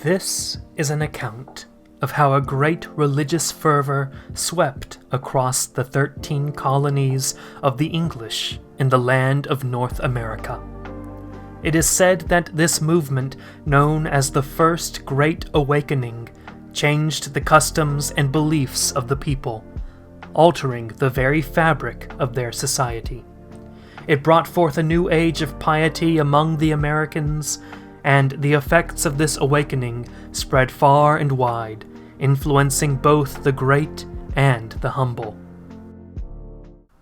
This is an account of how a great religious fervor swept across the 13 colonies of the English in the land of North America. It is said that this movement, known as the First Great Awakening, changed the customs and beliefs of the people, altering the very fabric of their society. It brought forth a new age of piety among the Americans, and the effects of this awakening spread far and wide, influencing both the great and the humble.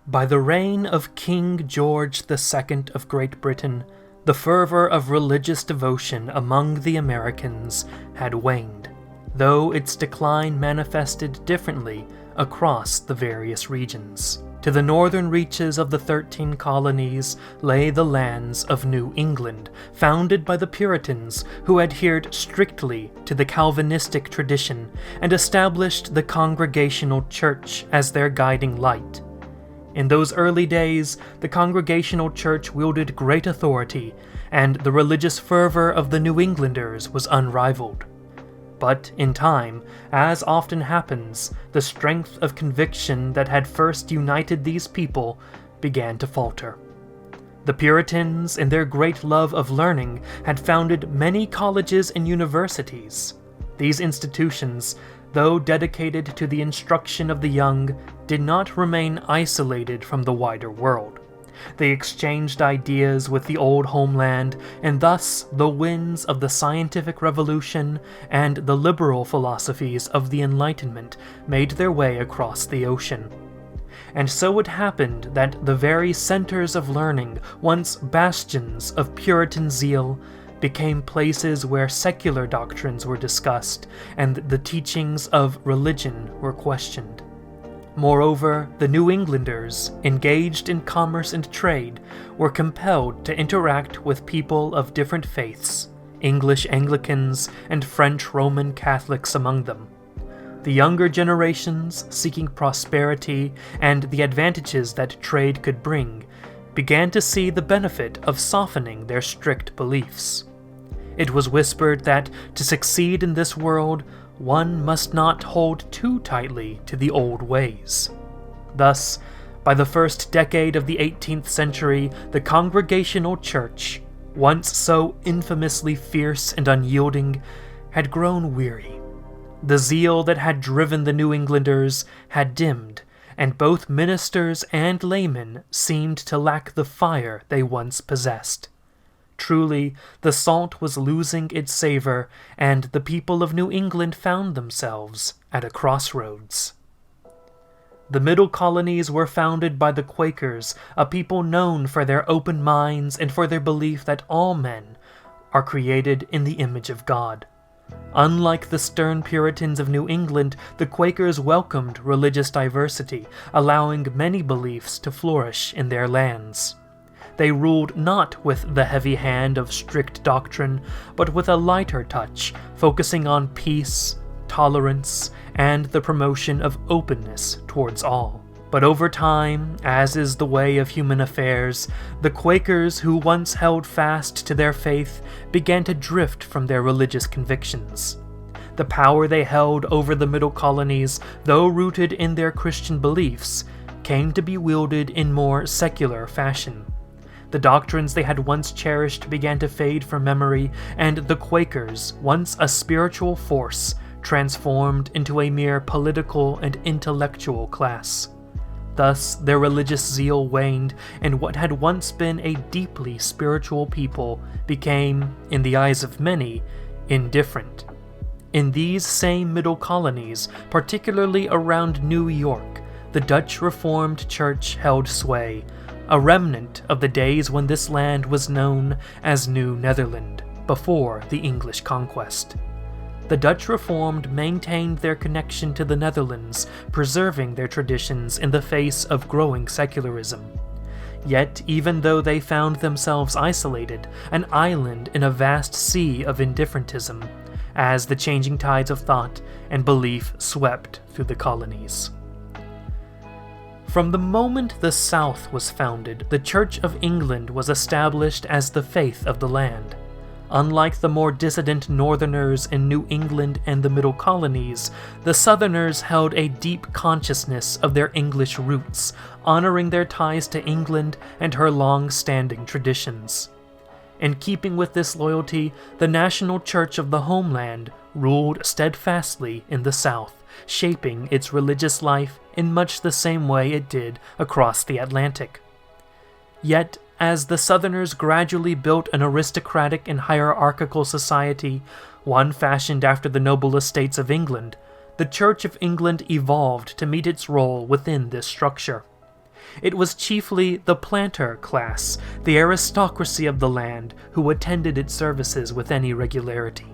By the reign of King George II of Great Britain, the fervor of religious devotion among the Americans had waned, though its decline manifested differently across the various regions. To the northern reaches of the 13 colonies lay the lands of New England, founded by the Puritans who adhered strictly to the Calvinistic tradition and established the Congregational Church as their guiding light. In those early days, the Congregational Church wielded great authority, and the religious fervor of the New Englanders was unrivaled. But in time, as often happens, the strength of conviction that had first united these people began to falter. The Puritans, in their great love of learning, had founded many colleges and universities. These institutions, though dedicated to the instruction of the young, did not remain isolated from the wider world. They exchanged ideas with the old homeland, and thus the winds of the scientific revolution and the liberal philosophies of the Enlightenment made their way across the ocean. And so it happened that the very centers of learning, once bastions of Puritan zeal, became places where secular doctrines were discussed and the teachings of religion were questioned. Moreover, the New Englanders, engaged in commerce and trade, were compelled to interact with people of different faiths, English Anglicans and French Roman Catholics among them. The younger generations, seeking prosperity and the advantages that trade could bring, began to see the benefit of softening their strict beliefs. It was whispered that to succeed in this world, one must not hold too tightly to the old ways. Thus, by the first decade of the 18th century, the Congregational Church, once so infamously fierce and unyielding, had grown weary. The zeal that had driven the New Englanders had dimmed, and both ministers and laymen seemed to lack the fire they once possessed. Truly, the salt was losing its savor, and the people of New England found themselves at a crossroads. The Middle Colonies were founded by the Quakers, a people known for their open minds and for their belief that all men are created in the image of God. Unlike the stern Puritans of New England, the Quakers welcomed religious diversity, allowing many beliefs to flourish in their lands. They ruled not with the heavy hand of strict doctrine, but with a lighter touch, focusing on peace, tolerance, and the promotion of openness towards all. But over time, as is the way of human affairs, the Quakers who once held fast to their faith began to drift from their religious convictions. The power they held over the Middle Colonies, though rooted in their Christian beliefs, came to be wielded in more secular fashion. The doctrines they had once cherished began to fade from memory, and the Quakers, once a spiritual force, transformed into a mere political and intellectual class. Thus, their religious zeal waned, and what had once been a deeply spiritual people became, in the eyes of many, indifferent. In these same Middle Colonies, particularly around New York, the Dutch Reformed Church held sway, a remnant of the days when this land was known as New Netherland, before the English conquest. The Dutch Reformed maintained their connection to the Netherlands, preserving their traditions in the face of growing secularism. Yet, even though they found themselves isolated, an island in a vast sea of indifferentism, as the changing tides of thought and belief swept through the colonies. From the moment the South was founded, the Church of England was established as the faith of the land. Unlike the more dissident Northerners in New England and the Middle Colonies, the Southerners held a deep consciousness of their English roots, honoring their ties to England and her long-standing traditions. In keeping with this loyalty, the National Church of the homeland ruled steadfastly in the South, shaping its religious life in much the same way it did across the Atlantic. Yet, as the Southerners gradually built an aristocratic and hierarchical society, one fashioned after the noble estates of England, the Church of England evolved to meet its role within this structure. It was chiefly the planter class, the aristocracy of the land, who attended its services with any regularity.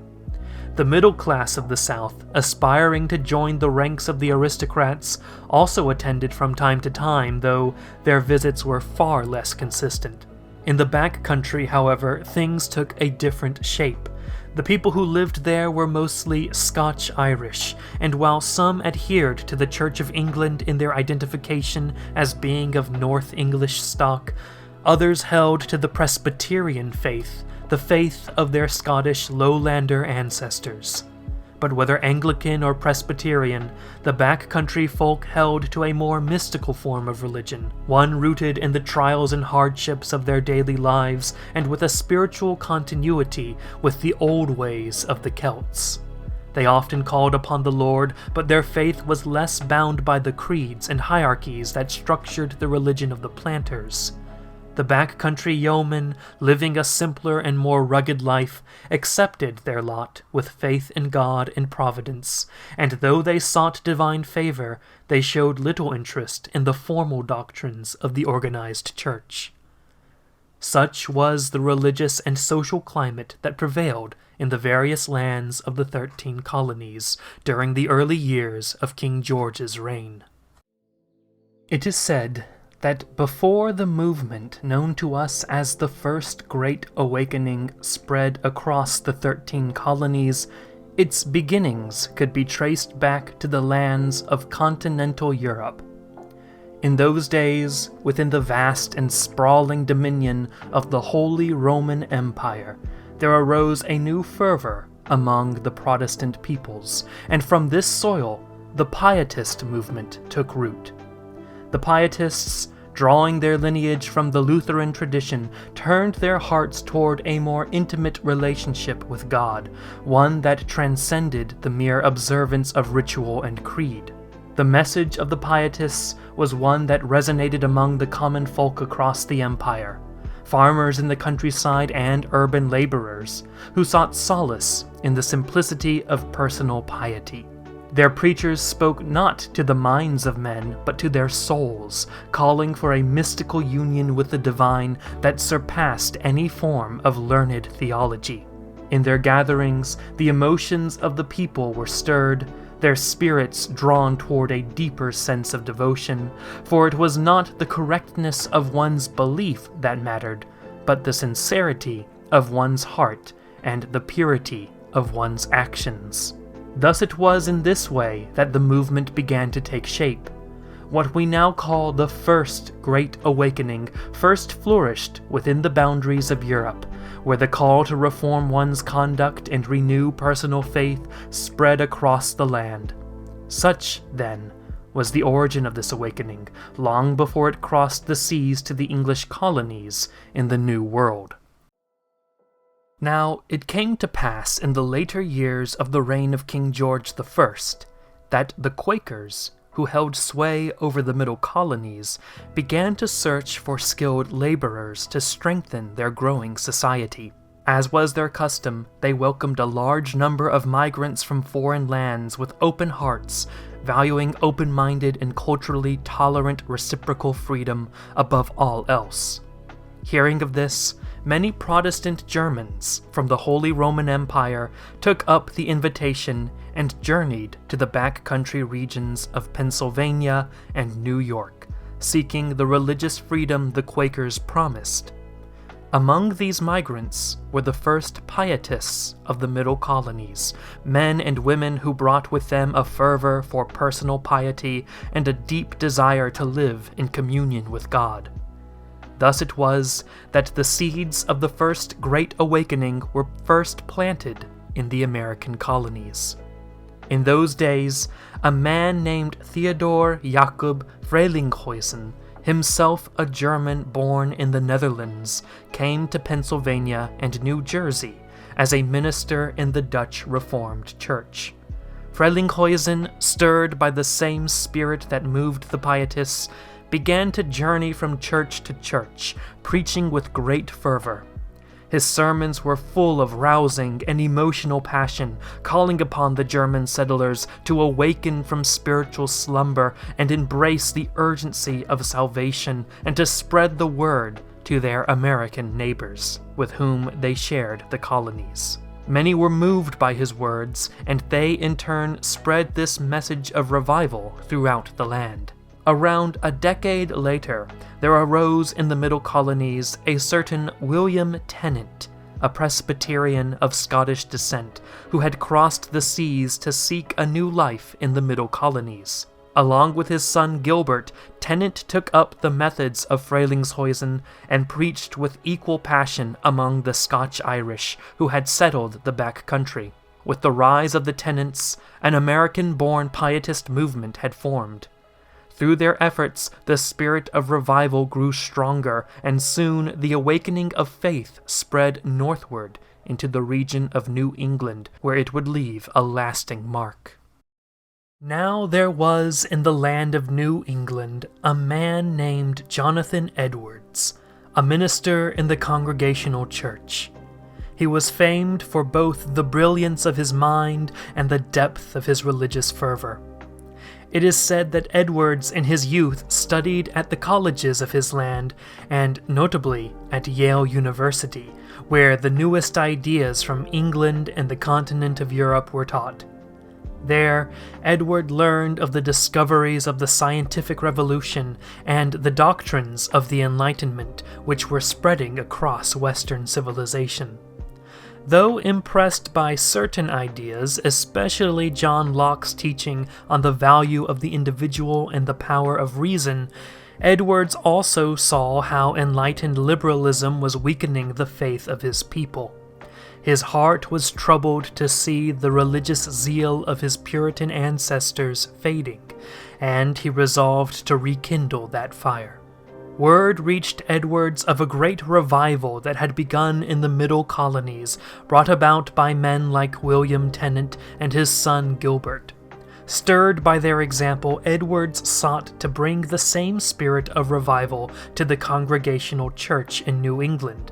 The middle class of the South, aspiring to join the ranks of the aristocrats, also attended from time to time, though their visits were far less consistent. In the back country, however, things took a different shape. The people who lived there were mostly Scotch-Irish, and while some adhered to the Church of England in their identification as being of North English stock, others held to the Presbyterian faith, the faith of their Scottish lowlander ancestors. But whether Anglican or Presbyterian, the backcountry folk held to a more mystical form of religion, one rooted in the trials and hardships of their daily lives and with a spiritual continuity with the old ways of the Celts. They often called upon the Lord, but their faith was less bound by the creeds and hierarchies that structured the religion of the planters. The backcountry yeomen, living a simpler and more rugged life, accepted their lot with faith in God and providence, and though they sought divine favor, they showed little interest in the formal doctrines of the organized church. Such was the religious and social climate that prevailed in the various lands of the 13 colonies during the early years of King George's reign. It is said that before the movement known to us as the First Great Awakening spread across the 13 colonies, its beginnings could be traced back to the lands of continental Europe. In those days, within the vast and sprawling dominion of the Holy Roman Empire, there arose a new fervor among the Protestant peoples, and from this soil, the Pietist movement took root. The Pietists, drawing their lineage from the Lutheran tradition, turned their hearts toward a more intimate relationship with God, one that transcended the mere observance of ritual and creed. The message of the Pietists was one that resonated among the common folk across the empire, farmers in the countryside and urban laborers, who sought solace in the simplicity of personal piety. Their preachers spoke not to the minds of men, but to their souls, calling for a mystical union with the divine that surpassed any form of learned theology. In their gatherings, the emotions of the people were stirred, their spirits drawn toward a deeper sense of devotion, for it was not the correctness of one's belief that mattered, but the sincerity of one's heart and the purity of one's actions. Thus it was in this way that the movement began to take shape. What we now call the First Great Awakening first flourished within the boundaries of Europe, where the call to reform one's conduct and renew personal faith spread across the land. Such, then, was the origin of this awakening, long before it crossed the seas to the English colonies in the New World. Now, it came to pass in the later years of the reign of King George I that the Quakers, who held sway over the Middle Colonies, began to search for skilled laborers to strengthen their growing society. As was their custom, they welcomed a large number of migrants from foreign lands with open hearts, valuing open-minded and culturally tolerant reciprocal freedom above all else. Hearing of this, many Protestant Germans from the Holy Roman Empire took up the invitation and journeyed to the backcountry regions of Pennsylvania and New York, seeking the religious freedom the Quakers promised. Among these migrants were the first Pietists of the Middle Colonies, men and women who brought with them a fervor for personal piety and a deep desire to live in communion with God. Thus it was that the seeds of the first Great Awakening were first planted in the American colonies. In those days, a man named Theodor Jakob Frelinghuysen, himself a German born in the Netherlands, came to Pennsylvania and New Jersey as a minister in the Dutch Reformed Church. Frelinghuysen, stirred by the same spirit that moved the Pietists, began to journey from church to church, preaching with great fervor. His sermons were full of rousing and emotional passion, calling upon the German settlers to awaken from spiritual slumber and embrace the urgency of salvation, and to spread the word to their American neighbors, with whom they shared the colonies. Many were moved by his words, and they in turn spread this message of revival throughout the land. Around a decade later, there arose in the Middle Colonies a certain William Tennant, a Presbyterian of Scottish descent, who had crossed the seas to seek a new life in the Middle Colonies. Along with his son Gilbert, Tennant took up the methods of Frelinghuysen and preached with equal passion among the Scotch-Irish who had settled the back country. With the rise of the Tennants, an American-born Pietist movement had formed. Through their efforts, the spirit of revival grew stronger, and soon the awakening of faith spread northward into the region of New England, where it would leave a lasting mark. Now there was in the land of New England a man named Jonathan Edwards, a minister in the Congregational Church. He was famed for both the brilliance of his mind and the depth of his religious fervor. It is said that Edwards in his youth studied at the colleges of his land, and notably at Yale University, where the newest ideas from England and the continent of Europe were taught. There, Edward learned of the discoveries of the scientific revolution and the doctrines of the Enlightenment, which were spreading across Western civilization. Though impressed by certain ideas, especially John Locke's teaching on the value of the individual and the power of reason, Edwards also saw how enlightened liberalism was weakening the faith of his people. His heart was troubled to see the religious zeal of his Puritan ancestors fading, and he resolved to rekindle that fire. Word reached Edwards of a great revival that had begun in the Middle Colonies, brought about by men like William Tennant and his son Gilbert. Stirred by their example, Edwards sought to bring the same spirit of revival to the Congregational Church in New England.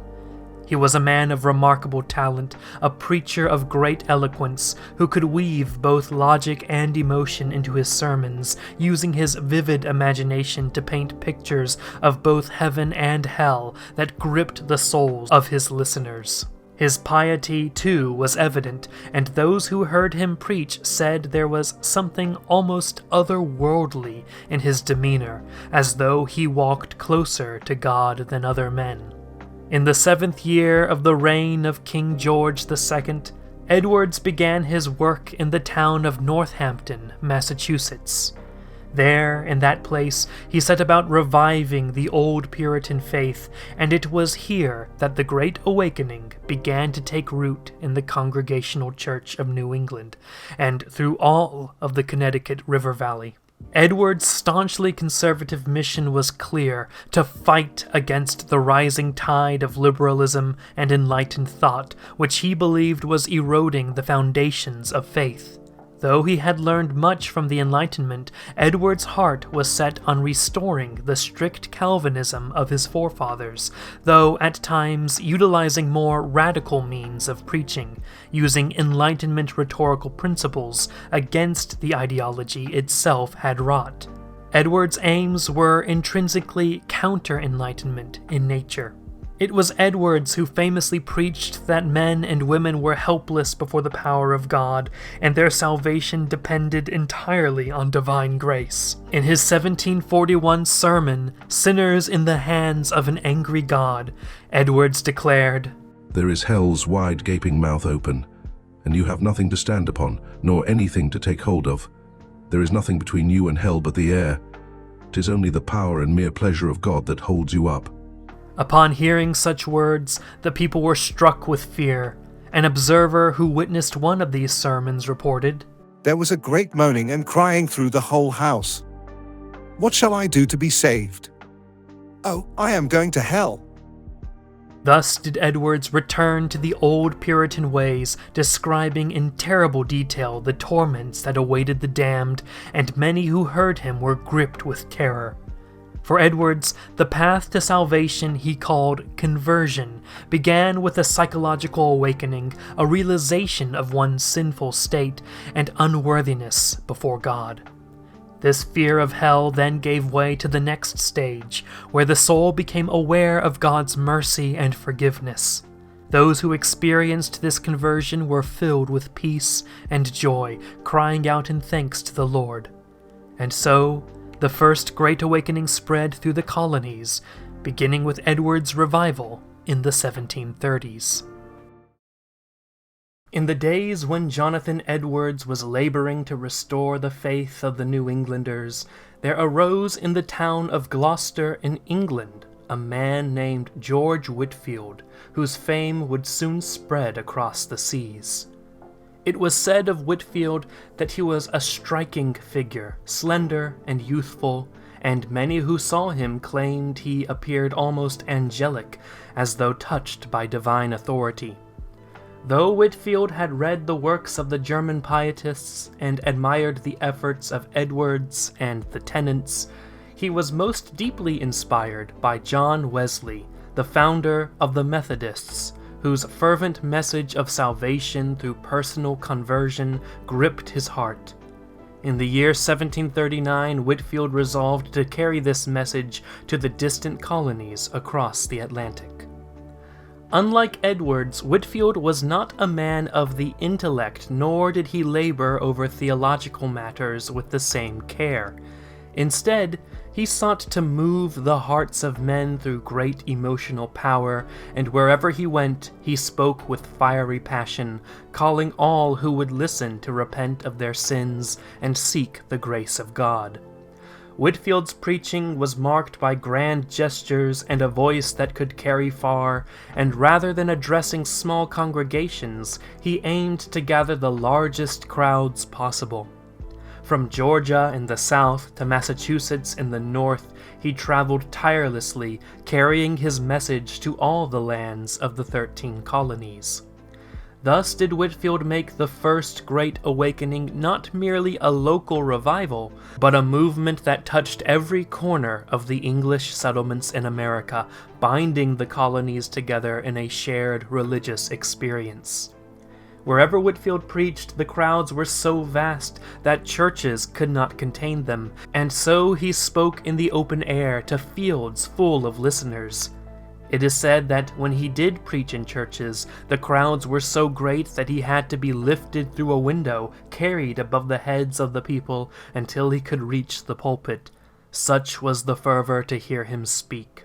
He was a man of remarkable talent, a preacher of great eloquence, who could weave both logic and emotion into his sermons, using his vivid imagination to paint pictures of both heaven and hell that gripped the souls of his listeners. His piety, too, was evident, and those who heard him preach said there was something almost otherworldly in his demeanor, as though he walked closer to God than other men. In the 7th year of the reign of King George II, Edwards began his work in the town of Northampton, Massachusetts. There, in that place, he set about reviving the old Puritan faith, and it was here that the Great Awakening began to take root in the Congregational Church of New England, and through all of the Connecticut River Valley. Edwards' staunchly conservative mission was clear: to fight against the rising tide of liberalism and enlightened thought, which he believed was eroding the foundations of faith. Though he had learned much from the Enlightenment, Edwards' heart was set on restoring the strict Calvinism of his forefathers, though at times utilizing more radical means of preaching, using Enlightenment rhetorical principles against the ideology itself had wrought. Edwards' aims were intrinsically counter-Enlightenment in nature. It was Edwards who famously preached that men and women were helpless before the power of God, and their salvation depended entirely on divine grace. In his 1741 sermon, "Sinners in the Hands of an Angry God," Edwards declared, "There is hell's wide gaping mouth open, and you have nothing to stand upon, nor anything to take hold of. There is nothing between you and hell but the air. 'Tis only the power and mere pleasure of God that holds you up." Upon hearing such words, the people were struck with fear. An observer who witnessed one of these sermons reported, "There was a great moaning and crying through the whole house. What shall I do to be saved? Oh, I am going to hell." Thus did Edwards return to the old Puritan ways, describing in terrible detail the torments that awaited the damned, and many who heard him were gripped with terror. For Edwards, the path to salvation he called conversion began with a psychological awakening, a realization of one's sinful state and unworthiness before God. This fear of hell then gave way to the next stage, where the soul became aware of God's mercy and forgiveness. Those who experienced this conversion were filled with peace and joy, crying out in thanks to the Lord. And so, the first Great Awakening spread through the colonies, beginning with Edward's revival in the 1730s. In the days when Jonathan Edwards was laboring to restore the faith of the New Englanders, there arose in the town of Gloucester in England a man named George Whitefield, whose fame would soon spread across the seas. It was said of Whitefield that he was a striking figure, slender and youthful, and many who saw him claimed he appeared almost angelic, as though touched by divine authority. Though Whitefield had read the works of the German pietists and admired the efforts of Edwards and the Tenets, he was most deeply inspired by John Wesley, the founder of the Methodists, whose fervent message of salvation through personal conversion gripped his heart. In the year 1739, Whitefield resolved to carry this message to the distant colonies across the Atlantic. Unlike Edwards, Whitefield was not a man of the intellect, nor did he labor over theological matters with the same care. Instead, he sought to move the hearts of men through great emotional power, and wherever he went, he spoke with fiery passion, calling all who would listen to repent of their sins and seek the grace of God. Whitefield's preaching was marked by grand gestures and a voice that could carry far, and rather than addressing small congregations, he aimed to gather the largest crowds possible. From Georgia in the south to Massachusetts in the north, he traveled tirelessly, carrying his message to all the lands of the 13 colonies. Thus did Whitefield make the first Great Awakening not merely a local revival, but a movement that touched every corner of the English settlements in America, binding the colonies together in a shared religious experience. Wherever Whitefield preached, the crowds were so vast that churches could not contain them, and so he spoke in the open air to fields full of listeners. It is said that when he did preach in churches, the crowds were so great that he had to be lifted through a window, carried above the heads of the people until he could reach the pulpit. Such was the fervor to hear him speak.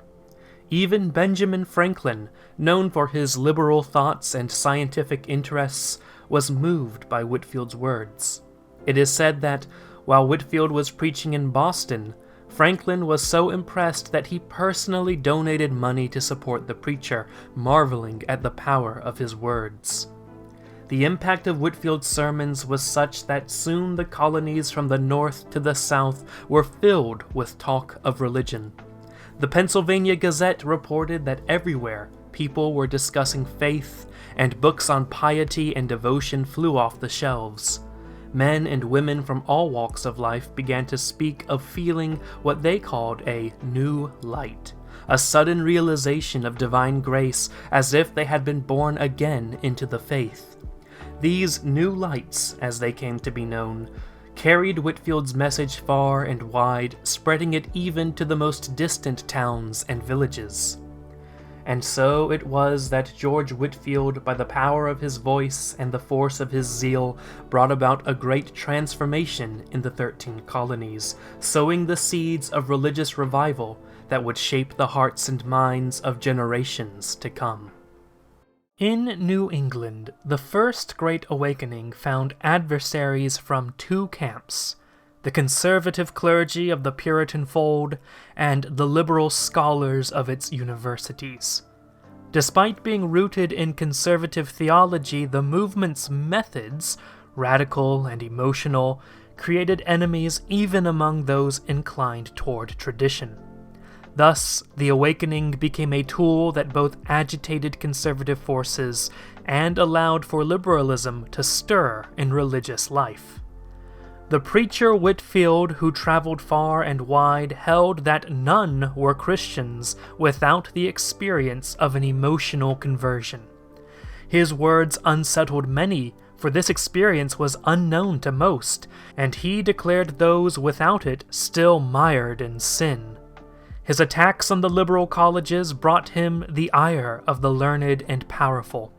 Even Benjamin Franklin, known for his liberal thoughts and scientific interests, was moved by Whitefield's words. It is said that, while Whitefield was preaching in Boston, Franklin was so impressed that he personally donated money to support the preacher, marveling at the power of his words. The impact of Whitefield's sermons was such that soon the colonies from the north to the south were filled with talk of religion. The Pennsylvania Gazette reported that everywhere people were discussing faith, and books on piety and devotion flew off the shelves. Men and women from all walks of life began to speak of feeling what they called a new light, a sudden realization of divine grace, as if they had been born again into the faith. These new lights, as they came to be known, carried Whitefield's message far and wide, spreading it even to the most distant towns and villages. And so it was that George Whitefield, by the power of his voice and the force of his zeal, brought about a great transformation in the 13 colonies, sowing the seeds of religious revival that would shape the hearts and minds of generations to come. In New England, the First Great Awakening found adversaries from two camps. the conservative clergy of the Puritan fold, and the liberal scholars of its universities. Despite being rooted in conservative theology, the movement's methods, radical and emotional, created enemies even among those inclined toward tradition. Thus, the Awakening became a tool that both agitated conservative forces and allowed for liberalism to stir in religious life. The preacher Whitefield, who traveled far and wide, held that none were Christians without the experience of an emotional conversion. His words unsettled many, for this experience was unknown to most, and he declared those without it still mired in sin. His attacks on the liberal colleges brought him the ire of the learned and powerful.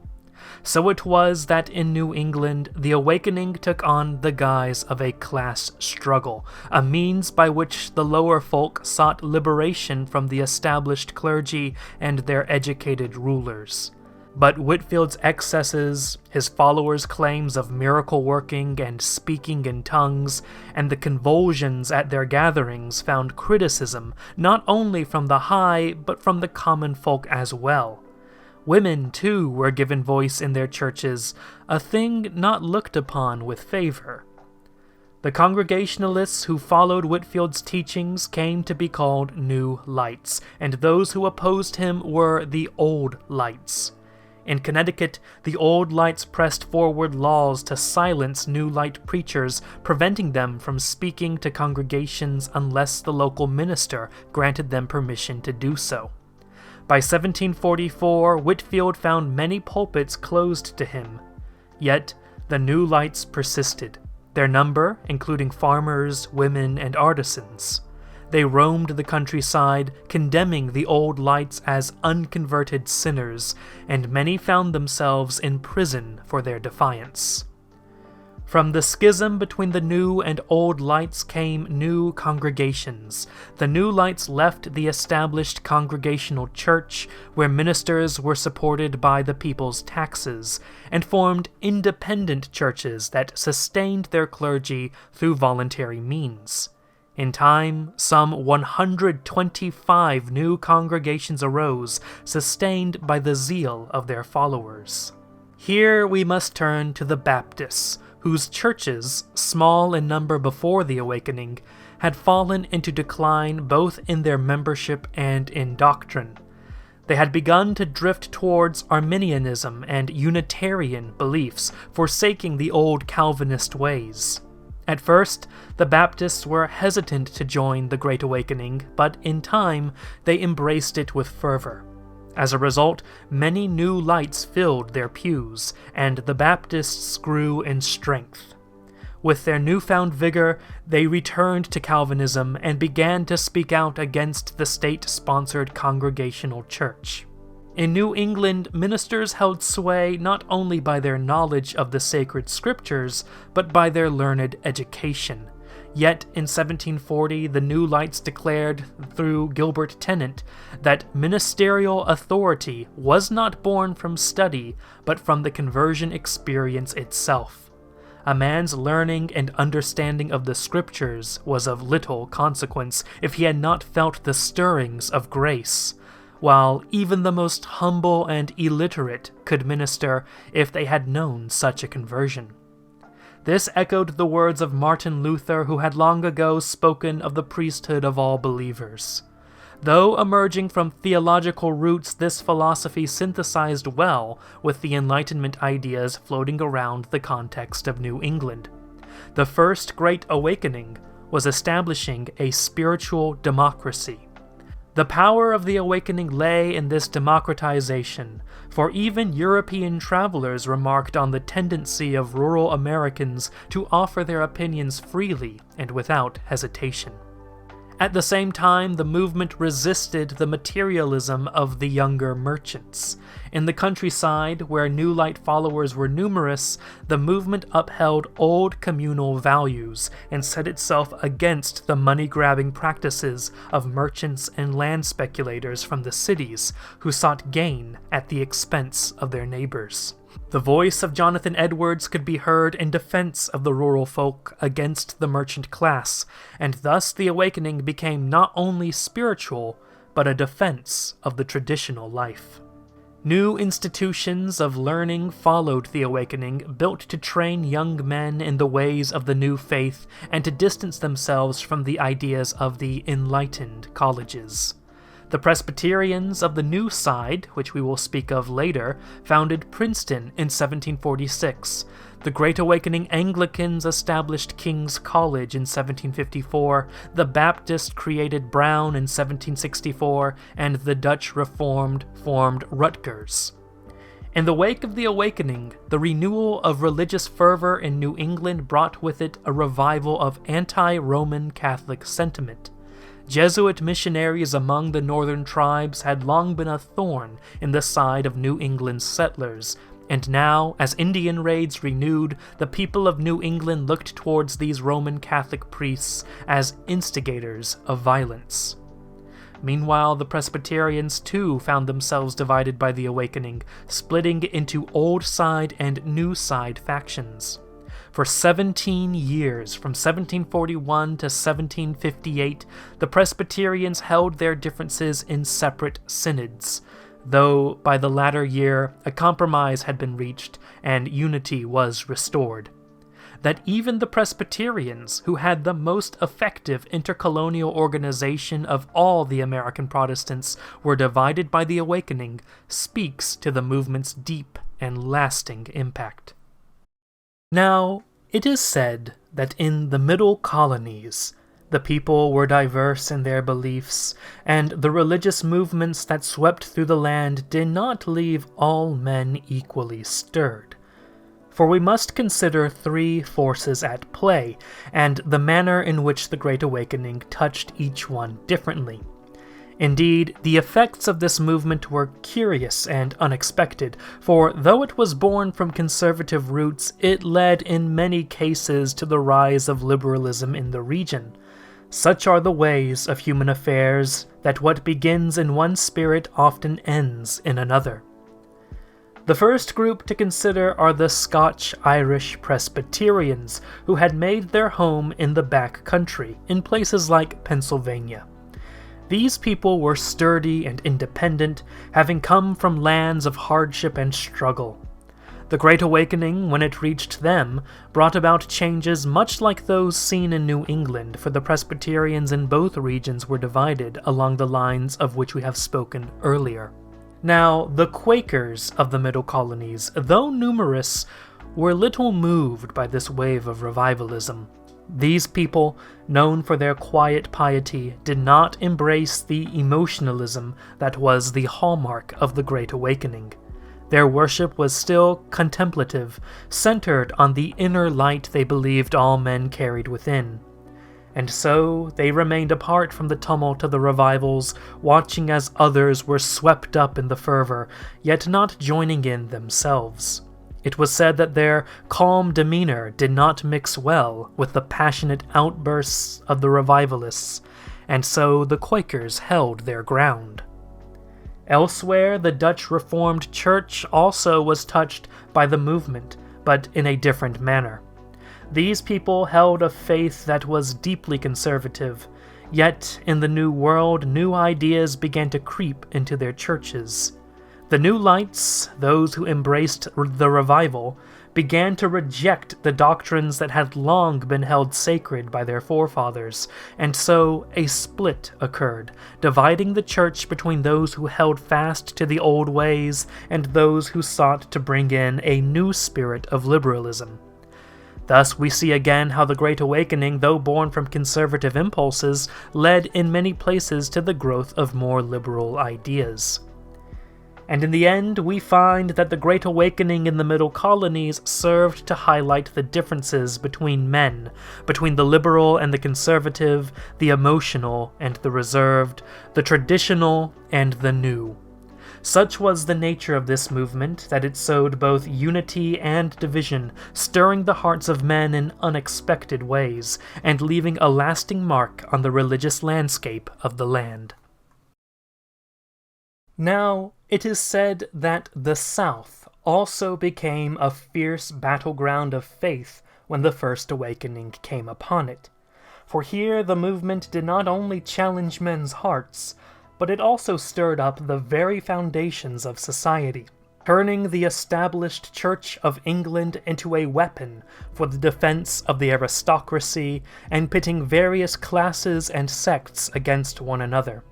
So it was that in New England, the Awakening took on the guise of a class struggle, a means by which the lower folk sought liberation from the established clergy and their educated rulers. But Whitefield's excesses, his followers' claims of miracle working and speaking in tongues, and the convulsions at their gatherings found criticism not only from the high, but from the common folk as well. Women, too, were given voice in their churches, a thing not looked upon with favor. The Congregationalists who followed Whitefield's teachings came to be called New Lights, and those who opposed him were the Old Lights. In Connecticut, the Old Lights pressed forward laws to silence New Light preachers, preventing them from speaking to congregations unless the local minister granted them permission to do so. By 1744, Whitefield found many pulpits closed to him. Yet, the New Lights persisted, their number including farmers, women, and artisans. They roamed the countryside, condemning the Old Lights as unconverted sinners, and many found themselves in prison for their defiance. From the schism between the New and Old Lights came new congregations. The New Lights left the established Congregational Church, where ministers were supported by the people's taxes, and formed independent churches that sustained their clergy through voluntary means. In time, some 125 new congregations arose, sustained by the zeal of their followers. Here we must turn to the Baptists, whose churches, small in number before the Awakening, had fallen into decline both in their membership and in doctrine. They had begun to drift towards Arminianism and Unitarian beliefs, forsaking the old Calvinist ways. At first, the Baptists were hesitant to join the Great Awakening, but in time, they embraced it with fervor. As a result, many New Lights filled their pews, and the Baptists grew in strength. With their newfound vigor, they returned to Calvinism and began to speak out against the state-sponsored Congregational Church. In New England, ministers held sway not only by their knowledge of the sacred scriptures, but by their learned education. Yet in 1740, the New Lights declared, through Gilbert Tennant, that ministerial authority was not born from study, but from the conversion experience itself. A man's learning and understanding of the scriptures was of little consequence if he had not felt the stirrings of grace, while even the most humble and illiterate could minister if they had known such a conversion. This echoed the words of Martin Luther, who had long ago spoken of the priesthood of all believers. Though emerging from theological roots, this philosophy synthesized well with the Enlightenment ideas floating around the context of New England. The first Great Awakening was establishing a spiritual democracy. The power of the Awakening lay in this democratization, for even European travelers remarked on the tendency of rural Americans to offer their opinions freely and without hesitation. At the same time, the movement resisted the materialism of the younger merchants. In the countryside, where New Light followers were numerous, the movement upheld old communal values and set itself against the money-grabbing practices of merchants and land speculators from the cities who sought gain at the expense of their neighbors. The voice of Jonathan Edwards could be heard in defense of the rural folk against the merchant class, and thus the awakening became not only spiritual, but a defense of the traditional life. New institutions of learning followed the awakening, built to train young men in the ways of the new faith and to distance themselves from the ideas of the enlightened colleges. The Presbyterians of the New Side, which we will speak of later, founded Princeton in 1746. The Great Awakening Anglicans established King's College in 1754, the Baptists created Brown in 1764, and the Dutch Reformed formed Rutgers. In the wake of the awakening, the renewal of religious fervor in New England brought with it a revival of anti-Roman Catholic sentiment. Jesuit missionaries among the northern tribes had long been a thorn in the side of New England's settlers, and now, as Indian raids renewed, the people of New England looked towards these Roman Catholic priests as instigators of violence. Meanwhile, the Presbyterians too found themselves divided by the awakening, splitting into Old Side and New Side factions. For 17 years, from 1741 to 1758, the Presbyterians held their differences in separate synods, though by the latter year a compromise had been reached and unity was restored. That even the Presbyterians, who had the most effective intercolonial organization of all the American Protestants, were divided by the awakening, speaks to the movement's deep and lasting impact. Now, it is said that in the Middle Colonies, the people were diverse in their beliefs, and the religious movements that swept through the land did not leave all men equally stirred. For we must consider three forces at play, and the manner in which the Great Awakening touched each one differently. Indeed, the effects of this movement were curious and unexpected, for though it was born from conservative roots, it led in many cases to the rise of liberalism in the region. Such are the ways of human affairs, that what begins in one spirit often ends in another. The first group to consider are the Scotch-Irish Presbyterians, who had made their home in the back country, in places like Pennsylvania. These people were sturdy and independent, having come from lands of hardship and struggle. The Great Awakening, when it reached them, brought about changes much like those seen in New England, for the Presbyterians in both regions were divided along the lines of which we have spoken earlier. Now, the Quakers of the Middle Colonies, though numerous, were little moved by this wave of revivalism. These people, known for their quiet piety, did not embrace the emotionalism that was the hallmark of the Great Awakening. Their worship was still contemplative, centered on the inner light they believed all men carried within. And so they remained apart from the tumult of the revivals, watching as others were swept up in the fervor, yet not joining in themselves. It was said that their calm demeanor did not mix well with the passionate outbursts of the revivalists, and so the Quakers held their ground. Elsewhere, the Dutch Reformed Church also was touched by the movement, but in a different manner. These people held a faith that was deeply conservative, yet in the New World, new ideas began to creep into their churches. The New Lights, those who embraced the revival, began to reject the doctrines that had long been held sacred by their forefathers, and so a split occurred, dividing the church between those who held fast to the old ways and those who sought to bring in a new spirit of liberalism. Thus we see again how the Great Awakening, though born from conservative impulses, led in many places to the growth of more liberal ideas. And in the end, we find that the Great Awakening in the Middle Colonies served to highlight the differences between men, between the liberal and the conservative, the emotional and the reserved, the traditional and the new. Such was the nature of this movement that it sowed both unity and division, stirring the hearts of men in unexpected ways, and leaving a lasting mark on the religious landscape of the land. Now, it is said that the South also became a fierce battleground of faith when the First Awakening came upon it. For here the movement did not only challenge men's hearts, but it also stirred up the very foundations of society, turning the established Church of England into a weapon for the defense of the aristocracy and pitting various classes and sects against one another.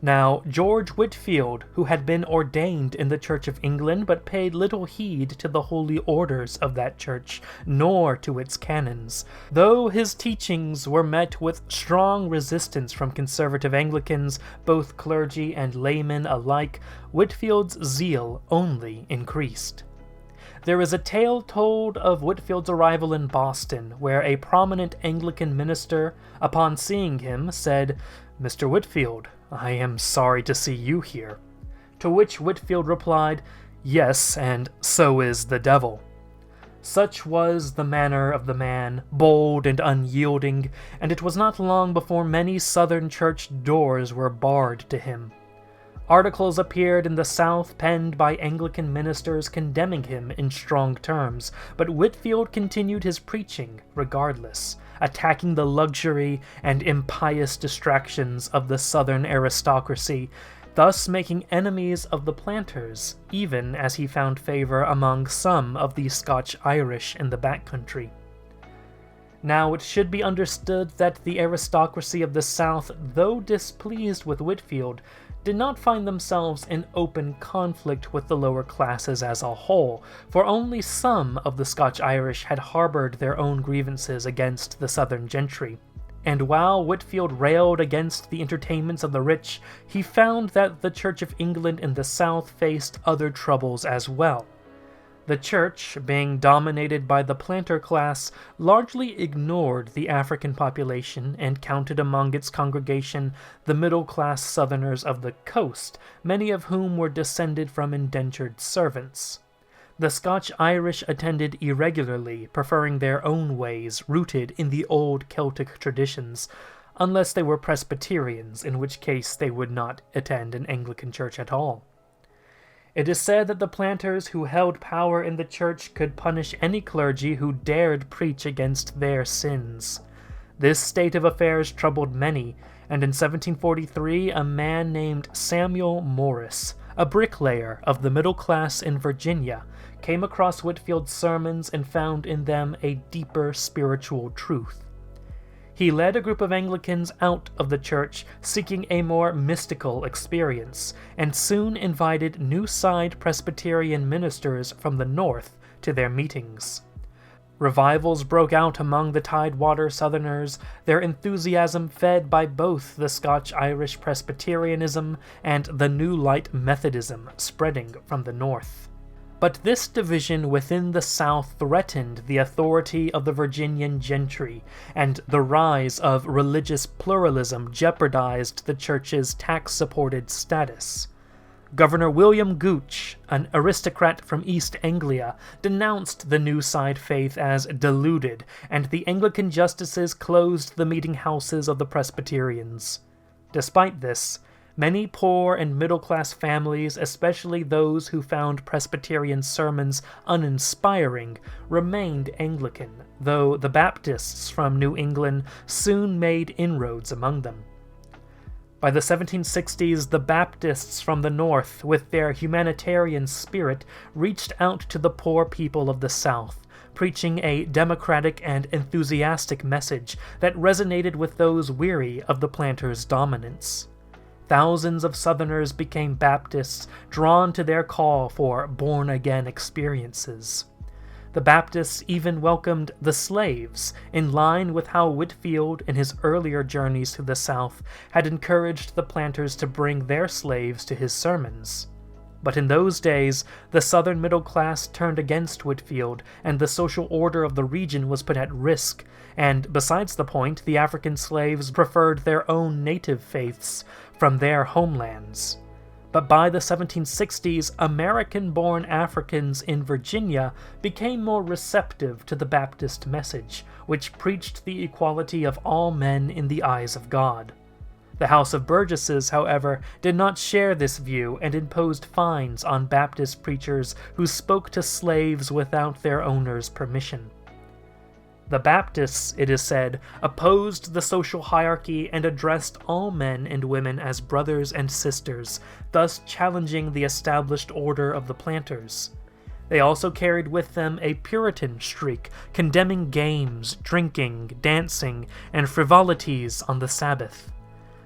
Now, George Whitefield, who had been ordained in the Church of England but paid little heed to the holy orders of that church, nor to its canons, though his teachings were met with strong resistance from conservative Anglicans, both clergy and laymen alike, Whitefield's zeal only increased. There is a tale told of Whitefield's arrival in Boston, where a prominent Anglican minister, upon seeing him, said, "Mr. Whitefield, I am sorry to see you here." To which Whitefield replied, "Yes, and so is the devil." Such was the manner of the man, bold and unyielding, and it was not long before many southern church doors were barred to him. Articles appeared in the South penned by Anglican ministers condemning him in strong terms, but Whitefield continued his preaching regardless, attacking the luxury and impious distractions of the southern aristocracy, thus making enemies of the planters, even as he found favor among some of the Scotch-Irish in the back country. Now it should be understood that the aristocracy of the South, though displeased with Whitefield, did not find themselves in open conflict with the lower classes as a whole, for only some of the Scotch-Irish had harbored their own grievances against the southern gentry. And while Whitefield railed against the entertainments of the rich, he found that the Church of England in the South faced other troubles as well. The church, being dominated by the planter class, largely ignored the African population and counted among its congregation the middle-class Southerners of the coast, many of whom were descended from indentured servants. The Scotch-Irish attended irregularly, preferring their own ways rooted in the old Celtic traditions, unless they were Presbyterians, in which case they would not attend an Anglican church at all. It is said that the planters who held power in the church could punish any clergy who dared preach against their sins. This state of affairs troubled many, and in 1743 a man named Samuel Morris, a bricklayer of the middle class in Virginia, came across Whitefield's sermons and found in them a deeper spiritual truth. He led a group of Anglicans out of the church, seeking a more mystical experience, and soon invited new side Presbyterian ministers from the north to their meetings. Revivals broke out among the Tidewater Southerners, their enthusiasm fed by both the Scotch-Irish Presbyterianism and the New Light Methodism spreading from the north. But this division within the South threatened the authority of the Virginian gentry, and the rise of religious pluralism jeopardized the church's tax-supported status. Governor William Gooch, an aristocrat from East Anglia, denounced the new side faith as deluded, and the Anglican justices closed the meeting houses of the Presbyterians. Despite this, many poor and middle-class families, especially those who found Presbyterian sermons uninspiring, remained Anglican, though the Baptists from New England soon made inroads among them. By the 1760s, the Baptists from the North, with their humanitarian spirit, reached out to the poor people of the South, preaching a democratic and enthusiastic message that resonated with those weary of the planters' dominance. Thousands of Southerners became Baptists, drawn to their call for born-again experiences. The Baptists even welcomed the slaves, in line with how Whitefield, in his earlier journeys to the South, had encouraged the planters to bring their slaves to his sermons. But in those days, the Southern middle class turned against Whitefield, and the social order of the region was put at risk, and besides the point, the African slaves preferred their own native faiths from their homelands. But by the 1760s, American-born Africans in Virginia became more receptive to the Baptist message, which preached the equality of all men in the eyes of God. The House of Burgesses, however, did not share this view and imposed fines on Baptist preachers who spoke to slaves without their owners' permission. The Baptists, it is said, opposed the social hierarchy and addressed all men and women as brothers and sisters, thus challenging the established order of the planters. They also carried with them a Puritan streak, condemning games, drinking, dancing, and frivolities on the Sabbath.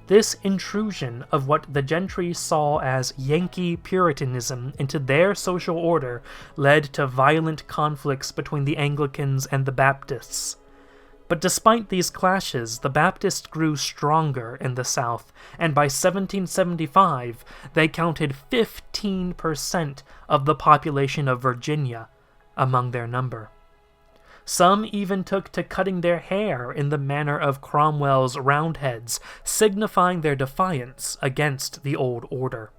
This intrusion of what the gentry saw as Yankee Puritanism into their social order led to violent conflicts between the Anglicans and the Baptists. But despite these clashes, the Baptists grew stronger in the South, and by 1775 they counted 15% of the population of Virginia among their number. Some even took to cutting their hair in the manner of Cromwell's Roundheads, signifying their defiance against the old order.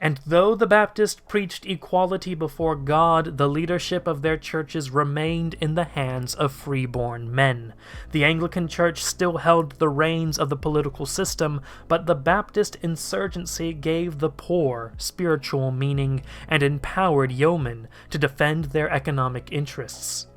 And though the Baptists preached equality before God, the leadership of their churches remained in the hands of freeborn men. The Anglican Church still held the reins of the political system, but the Baptist insurgency gave the poor spiritual meaning and empowered yeomen to defend their economic interests.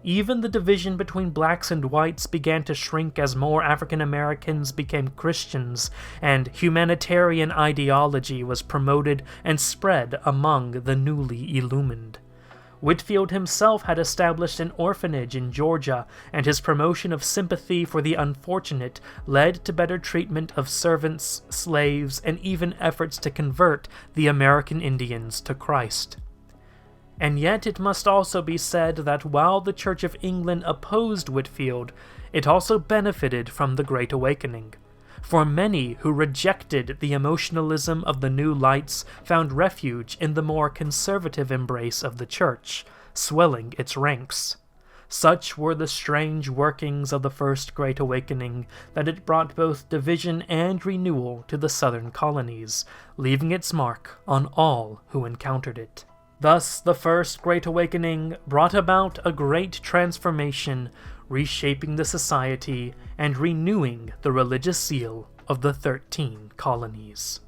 Even the division between blacks and whites began to shrink as more African Americans became Christians, and humanitarian ideology was promoted and spread among the newly illumined. Whitefield himself had established an orphanage in Georgia, and his promotion of sympathy for the unfortunate led to better treatment of servants, slaves, and even efforts to convert the American Indians to Christ. And yet it must also be said that while the Church of England opposed Whitefield, it also benefited from the Great Awakening. For many who rejected the emotionalism of the New Lights found refuge in the more conservative embrace of the Church, swelling its ranks. Such were the strange workings of the First Great Awakening that it brought both division and renewal to the southern colonies, leaving its mark on all who encountered it. Thus, the First Great Awakening brought about a great transformation, reshaping the society and renewing the religious zeal of the 13 colonies.